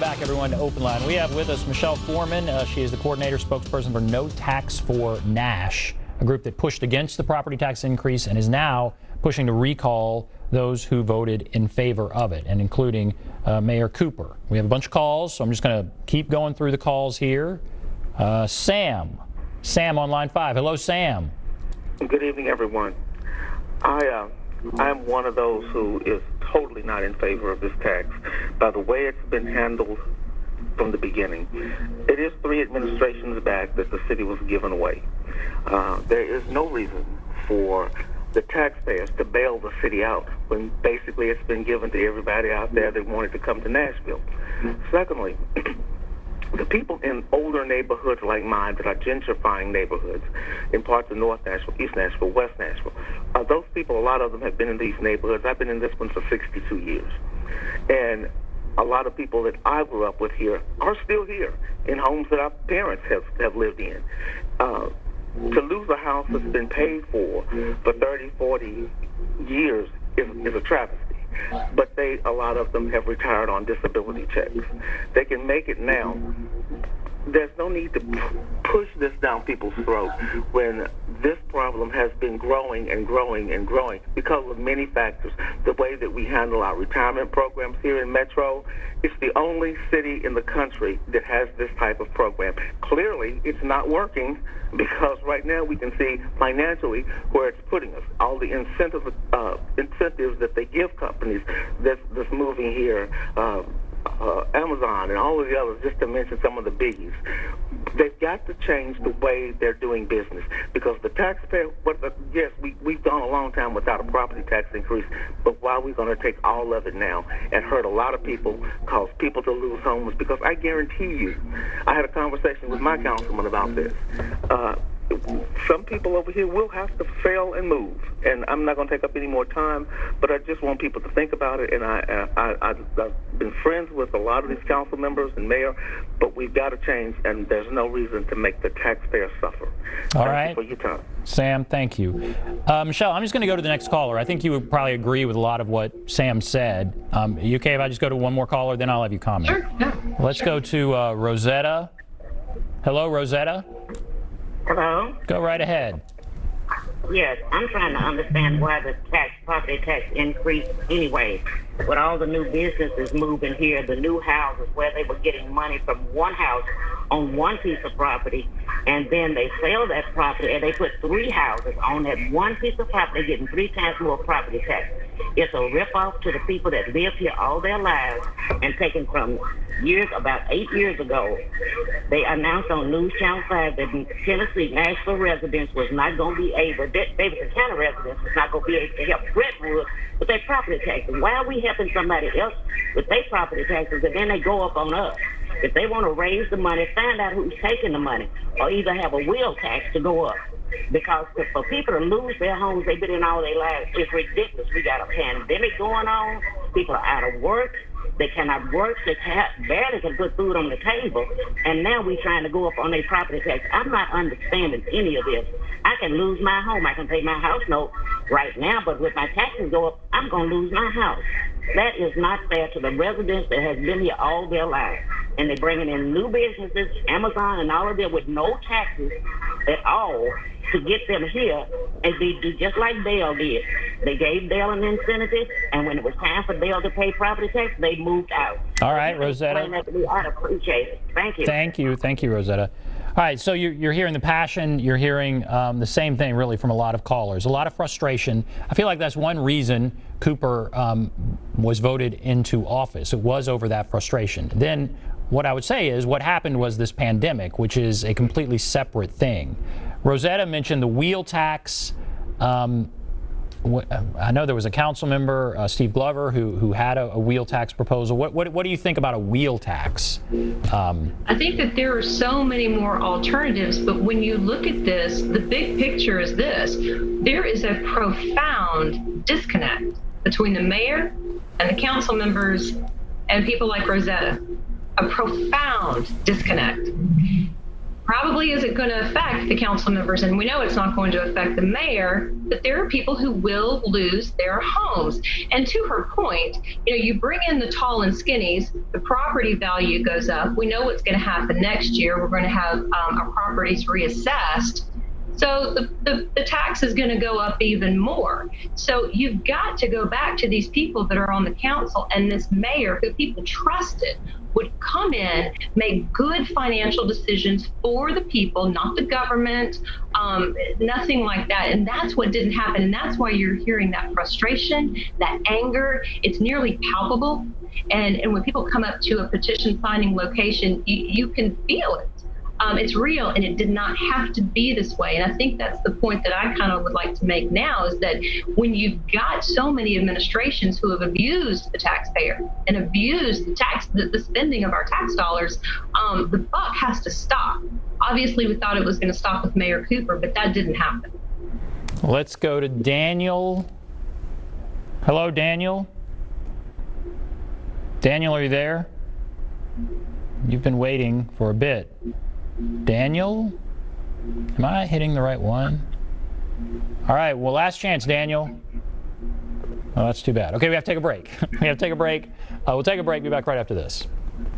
back, everyone, to Open Line. We have with us Michelle Foreman. She is the coordinator, spokesperson for NoTaxfNash, a group that pushed against the property tax increase and is now pushing to recall those who voted in favor of it, and including Mayor Cooper. We have a bunch of calls, so I'm just going to keep going through the calls here. Sam on line 5. Hello, Sam. Good evening, everyone. I'm one of those who is totally not in favor of this tax by the way it's been handled from the beginning. It is 3 administrations back that the city was given away. There is no reason for the taxpayers to bail the city out when basically it's been given to everybody out there that wanted to come to Nashville. Secondly, the people in older neighborhoods like mine that are gentrifying neighborhoods in parts of North Nashville, East Nashville, West Nashville, those people, a lot of them have been in these neighborhoods. I've been in this one for 62 years. And a lot of people that I grew up with here are still here in homes that our parents have lived in. To lose a house that's been paid for 30, 40 years is a travesty. But a lot of them have retired on disability checks. They can make it now. There's no need to push this down people's throats when this problem has been growing and growing and growing because of many factors. The way that we handle our retirement programs here in Metro, it's the only city in the country that has this type of program. Clearly, it's not working because right now we can see financially where it's putting us. All the incentives that they give companies that's moving here, Amazon and all of the others, just to mention some of the biggies. They've got to change the way they're doing business because the taxpayer, yes, we've gone a long time without a property tax increase, but why are we going to take all of it now and hurt a lot of people, cause people to lose homes? Because I guarantee you, I had a conversation with my councilman about this. Some people over here will have to fail and move, and I'm not going to take up any more time, but I just want people to think about it, and I've been friends with a lot of these council members and mayor, but we've got to change, and there's no reason to make the taxpayers suffer. All right. Thank you for your time. Sam, thank you. Michelle, I'm just going to go to the next caller. I think you would probably agree with a lot of what Sam said. You okay if I just go to one more caller, then I'll have you comment? Sure. Yeah. Let's go to Rosetta. Hello, Rosetta. Hello? Go right ahead. Yes, I'm trying to understand why the property tax increased anyway. With all the new businesses moving here, the new houses where they were getting money from one house on one piece of property, and then they sell that property and they put 3 houses on that one piece of property, getting 3 times more property tax. It's a ripoff to the people that lived here all their lives and taken from about 8 years ago. They announced on NewsChannel 5 that Tennessee Nashville residents was not going to be able, Davidson County residents was not going to be able to help Brentwood with their property taxes. Why are we helping somebody else with their property taxes and then they go up on us? If they want to raise the money, find out who's taking the money, or either have a wheel tax to go up. Because for people to lose their homes they've been in all their lives, it's ridiculous. We got a pandemic going on. People are out of work. They cannot work. They barely can put food on the table. And now we're trying to go up on their property tax. I'm not understanding any of this. I can lose my home. I can pay my house note right now, but with my taxes go up, I'm going to lose my house. That is not fair to the residents that has been here all their lives. And they're bringing in new businesses, Amazon and all of them, with no taxes at all to get them here, and they do just like Dale did. They gave Dale an incentive, and when it was time for Dale to pay property tax, they moved out. All right, Rosetta. I'd appreciate it. Thank you. Thank you, Rosetta. All right, so you're hearing the passion. You're hearing the same thing, really, from a lot of callers. A lot of frustration. I feel like that's one reason Cooper was voted into office. It was over that frustration. Then what I would say is what happened was this pandemic, which is a completely separate thing. Rosetta mentioned the wheel tax. I know there was a council member, Steve Glover, who had a wheel tax proposal. What do you think about a wheel tax? I think that there are so many more alternatives, but when you look at this, the big picture is this. There is a profound disconnect between the mayor and the council members and people like Rosetta. A profound disconnect. probably isn't going to affect the council members, and we know it's not going to affect the mayor, but there are people who will lose their homes. And to her point, you bring in the tall and skinnies, the property value goes up. We know what's going to happen next year. We're going to have our properties reassessed. So the tax is going to go up even more. So you've got to go back to these people that are on the council, and this mayor who people trusted would come in, make good financial decisions for the people, not the government, nothing like that. And that's what didn't happen. And that's why you're hearing that frustration, that anger. It's nearly palpable. And when people come up to a petition signing location, you can feel it. It's real, and it did not have to be this way. And I think that's the point that I kind of would like to make now, is that when you've got so many administrations who have abused the taxpayer and abused the spending of our tax dollars, the buck has to stop. Obviously, we thought it was going to stop with Mayor Cooper, but that didn't happen. Let's go to Daniel. Hello, Daniel. Daniel, are you there? You've been waiting for a bit. Daniel? Am I hitting the right one? All right, well, last chance, Daniel. Oh, that's too bad. Okay, we have to take a break. We'll take a break. Be back right after this.